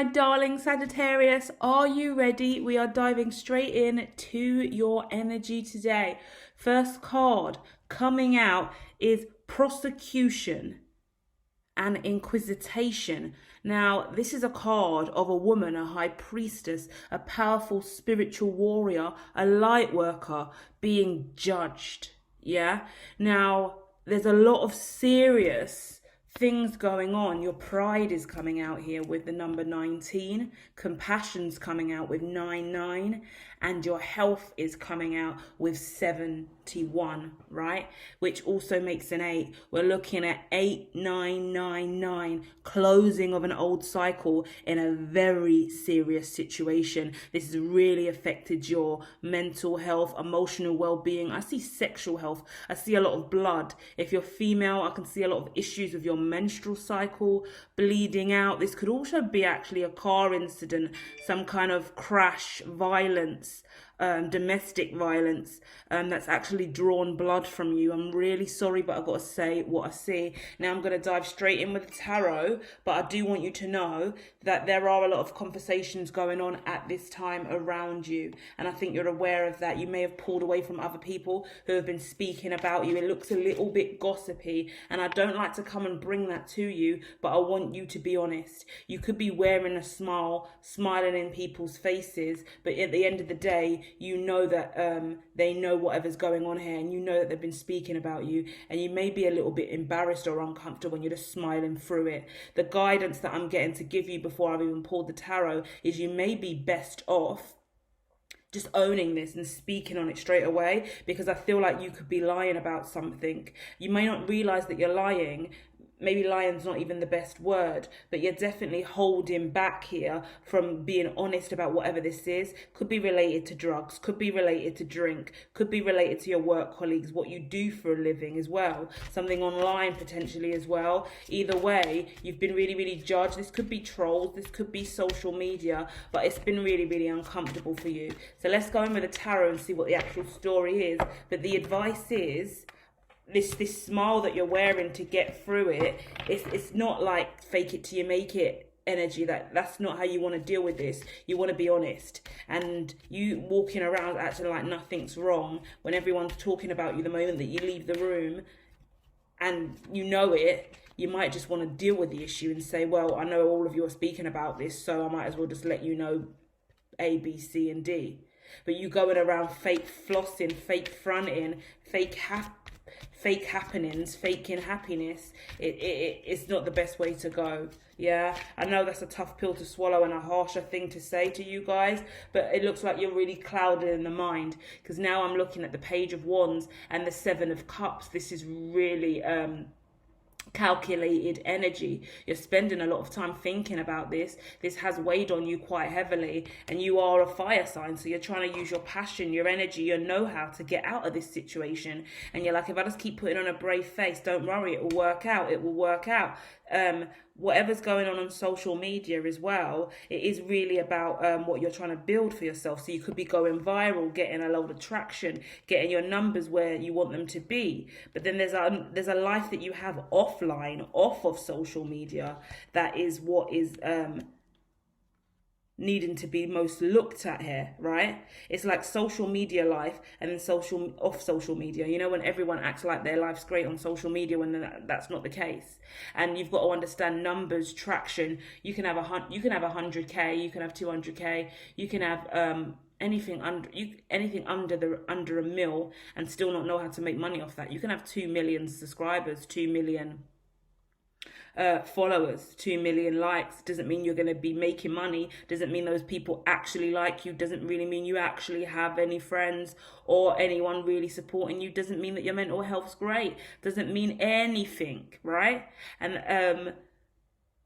my darling Sagittarius. Are you ready? We are diving straight in to your energy today. First card coming out is prosecution and inquisition. Now, this is a card of a woman, a high priestess, a powerful spiritual warrior, a light worker being judged. Yeah. Now, there's a lot of serious things going on. Your pride is coming out here with the number 19. Compassion's coming out with 99. And your health is coming out with 71, right? Which also makes an 8. We're looking at 8999, closing of an old cycle in a very serious situation. This has really affected your mental health, emotional well-being. I see sexual health. I see a lot of blood. If you're female, I can see a lot of issues with your menstrual cycle, bleeding out. This could also be actually a car incident, some kind of crash, violence, domestic violence that's actually drawn blood from you. I'm really sorry, but I've got to say what I see. Now I'm going to dive straight in with the tarot, but I do want you to know that there are a lot of conversations going on at this time around you, and I think you're aware of that. You may have pulled away from other people who have been speaking about you. It looks a little bit gossipy, and I don't like to come and bring that to you, but I want you to be honest. You could be wearing a smile, smiling in people's faces, but at the end of the day, you know that they know whatever's going on here, and you know that they've been speaking about you, and you may be a little bit embarrassed or uncomfortable when you're just smiling through it. The guidance that I'm getting to give you before I've even pulled the tarot is you may be best off just owning this and speaking on it straight away, because I feel like you could be lying about something. You may not realize that you're lying. Maybe lying's not even the best word, but you're definitely holding back here from being honest about whatever this is. Could be related to drugs, could be related to drink, could be related to your work colleagues, what you do for a living as well, something online potentially as well. Either way, you've been really, really judged. This could be trolls, this could be social media, but it's been really, really uncomfortable for you. So let's go in with a tarot and see what the actual story is. But the advice is, this smile that you're wearing to get through it, it's not like fake it till you make it energy. That's not how you want to deal with this. You want to be honest, and you walking around acting like nothing's wrong when everyone's talking about you the moment that you leave the room, and you know it. You might just want to deal with the issue and say, well, I know all of you are speaking about this, so I might as well just let you know A, B, C, and D. But you going around fake flossing, fake fronting, fake happenings, faking happiness, it's not the best way to go. Yeah, I know that's a tough pill to swallow and a harsher thing to say to you guys, but it looks like you're really clouded in the mind, because now I'm looking at the Page of Wands and the Seven of Cups. This is really calculated energy. You're spending a lot of time thinking about this. This has weighed on you quite heavily, and you are a fire sign, so you're trying to use your passion, your energy, your know-how to get out of this situation. And you're like, if I just keep putting on a brave face, don't worry, it will work out. It will work out. Whatever's going on social media as well, it is really about what you're trying to build for yourself. So you could be going viral, getting a lot of traction, getting your numbers where you want them to be. But then there's a life that you have offline, off of social media, that is what is needing to be most looked at here, right? It's like social media life and then off social media. You know, when everyone acts like their life's great on social media, when that's not the case. And you've got to understand numbers, traction. You can have 100K, you can have 200K, you can have anything under a mil and still not know how to make money off that. You can have 2 million subscribers, 2 million followers, 2 million likes. Doesn't mean you're going to be making money. Doesn't mean those people actually like you. Doesn't really mean you actually have any friends or anyone really supporting you. Doesn't mean that your mental health's great. Doesn't mean anything, right? And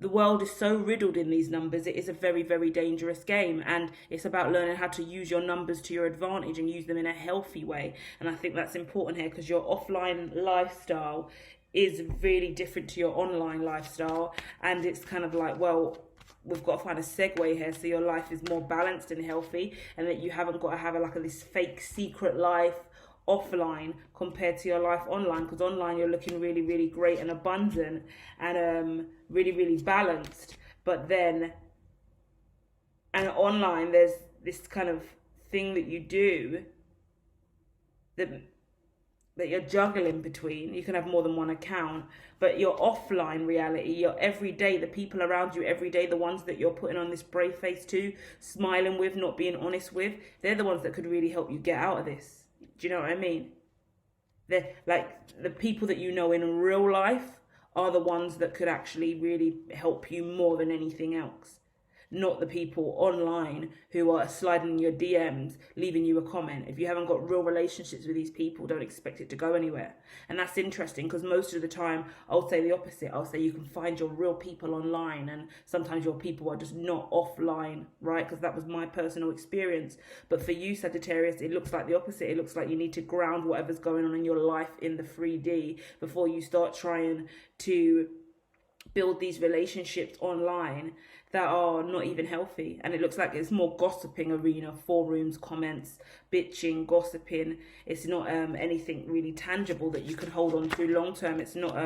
the world is so riddled in these numbers. It is a very, very dangerous game, and it's about learning how to use your numbers to your advantage and use them in a healthy way. And I think that's important here, because your offline lifestyle is really different to your online lifestyle, and it's kind of like, well, we've got to find a segue here so your life is more balanced and healthy, and that you haven't got to have this fake secret life offline compared to your life online, because online you're looking really, really great and abundant and really, really balanced, but then And online, there's this kind of thing that you do that you're juggling between. You can have more than one account, but your offline reality, your everyday, the people around you every day, the ones that you're putting on this brave face to, smiling with, not being honest with, they're the ones that could really help you get out of this. Do you know what I mean? They're like the people that you know in real life are the ones that could actually really help you more than anything else. Not the people online who are sliding in your DMs, leaving you a comment. If you haven't got real relationships with these people, don't expect it to go anywhere. And that's interesting because most of the time I'll say the opposite. I'll say you can find your real people online, and sometimes your people are just not offline, right? Because that was my personal experience. But for you, Sagittarius, it looks like the opposite. It looks like you need to ground whatever's going on in your life in the 3D before you start trying to build these relationships online that are not even healthy. And it looks like it's more gossiping arena, forums, comments, bitching, gossiping. It's not anything really tangible that you can hold on to long term. It's not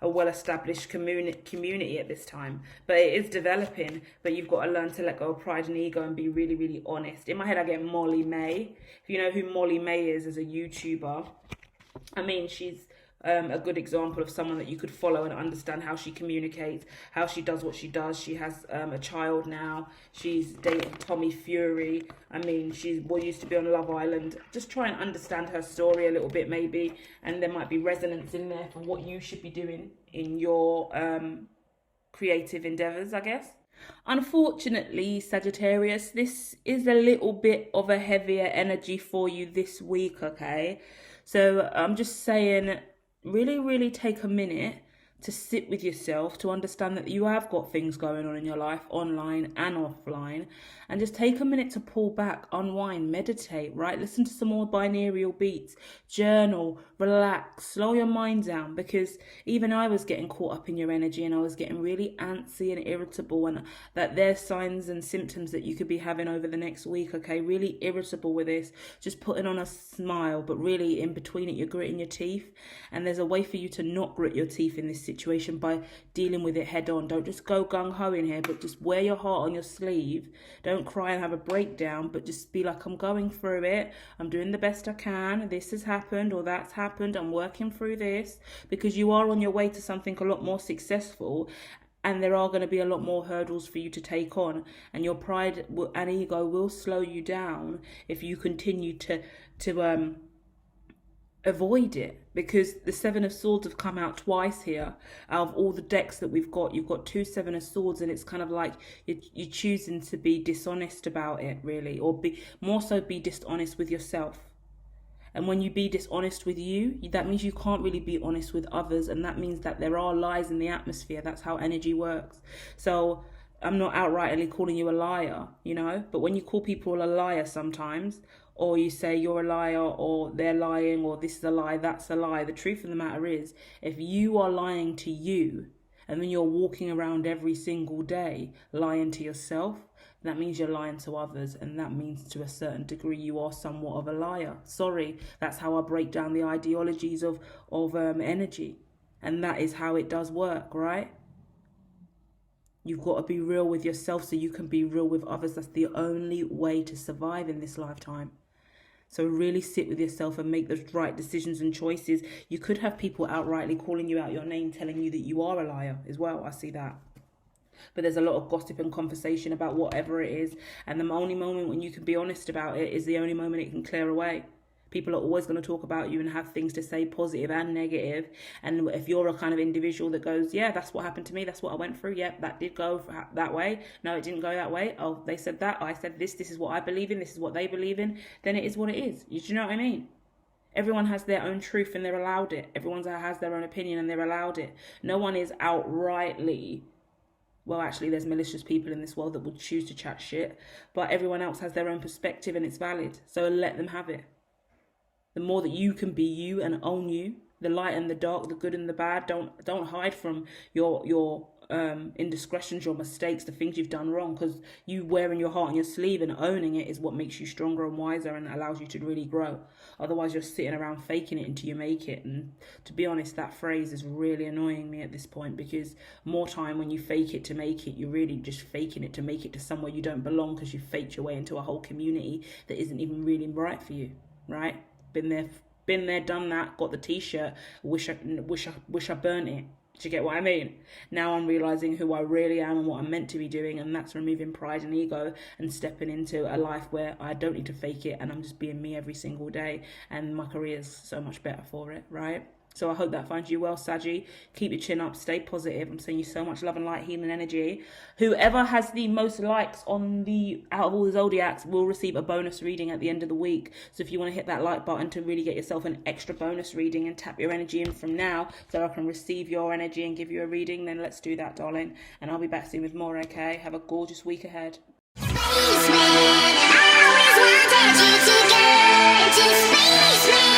a well-established community at this time, but it is developing. But you've got to learn to let go of pride and ego and be really, really honest. In my head, I get Molly May. If you know who Molly May is as a YouTuber, I mean, she's a good example of someone that you could follow and understand how she communicates, how she does what she does. She has a child now. She's dating Tommy Fury. I mean, she's used to be on Love Island. Just try and understand her story a little bit, maybe, and there might be resonance in there for what you should be doing in your creative endeavors, I guess. Unfortunately, Sagittarius, this is a little bit of a heavier energy for you this week, okay? So I'm just saying, really, really take a minute to sit with yourself, to understand that you have got things going on in your life, online and offline, and just take a minute to pull back, unwind, meditate, right? Listen to some more binaural beats, journal, relax, slow your mind down, because even I was getting caught up in your energy and I was getting really antsy and irritable, and that there's signs and symptoms that you could be having over the next week, okay? Really irritable with this, just putting on a smile, but really in between it, you're gritting your teeth, and there's a way for you to not grit your teeth in this situation by dealing with it head on. Don't just go gung-ho in here, but just wear your heart on your sleeve. Don't cry and have a breakdown, but just be like, I'm going through it, I'm doing the best I can, this has happened or that's happened, I'm working through this, because you are on your way to something a lot more successful, and there are going to be a lot more hurdles for you to take on, and your pride and ego will slow you down if you continue to avoid it, because the Seven of Swords have come out twice here. Out of all the decks that we've got, you've got two Seven of Swords, and it's kind of like you're choosing to be dishonest about it, really, or be dishonest with yourself. And when you be dishonest with you, that means you can't really be honest with others, and that means that there are lies in the atmosphere. That's how energy works. So I'm not outrightly calling you a liar, but when you call people a liar sometimes, or you say you're a liar, or they're lying, or this is a lie, that's a lie, the truth of the matter is, if you are lying to you, and then you're walking around every single day lying to yourself, that means you're lying to others, and that means to a certain degree you are somewhat of a liar. Sorry, that's how I break down the ideologies of energy, and that is how it does work, right? You've got to be real with yourself so you can be real with others. That's the only way to survive in this lifetime. So really sit with yourself and make the right decisions and choices. You could have people outrightly calling you out your name, telling you that you are a liar as well. I see that. But there's a lot of gossip and conversation about whatever it is. And the only moment when you can be honest about it is the only moment it can clear away. People are always going to talk about you and have things to say, positive and negative. And if you're a kind of individual that goes, yeah, that's what happened to me, that's what I went through, yep, that did go that way, no, it didn't go that way, oh, they said that, I said this is what I believe in, this is what they believe in, then it is what it is. Do you know what I mean? Everyone has their own truth and they're allowed it. Everyone has their own opinion and they're allowed it. No one is outrightly... Well, actually, there's malicious people in this world that would choose to chat shit, but everyone else has their own perspective and it's valid. So let them have it. The more that you can be you and own you, the light and the dark, the good and the bad, don't hide from your indiscretions, your mistakes, the things you've done wrong, because you wearing your heart on your sleeve and owning it is what makes you stronger and wiser and allows you to really grow. Otherwise, you're sitting around faking it until you make it. And to be honest, that phrase is really annoying me at this point, because more time when you fake it to make it, you're really just faking it to make it to somewhere you don't belong, because you faked your way into a whole community that isn't even really right for you, right? Been there, done that, got the t-shirt, wish I burnt it. Do you get what I mean? Now I'm realising who I really am and what I'm meant to be doing, and that's removing pride and ego and stepping into a life where I don't need to fake it and I'm just being me every single day, and my career is so much better for it, right? So I hope that finds you well, Saggy. Keep your chin up, stay positive. I'm sending you so much love and light, healing energy. Whoever has the most likes on out of all the zodiacs will receive a bonus reading at the end of the week. So if you want to hit that like button to really get yourself an extra bonus reading and tap your energy in from now so I can receive your energy and give you a reading, then let's do that, darling. And I'll be back soon with more, okay? Have a gorgeous week ahead. Spaceman, I always wanted you to go to spaceman.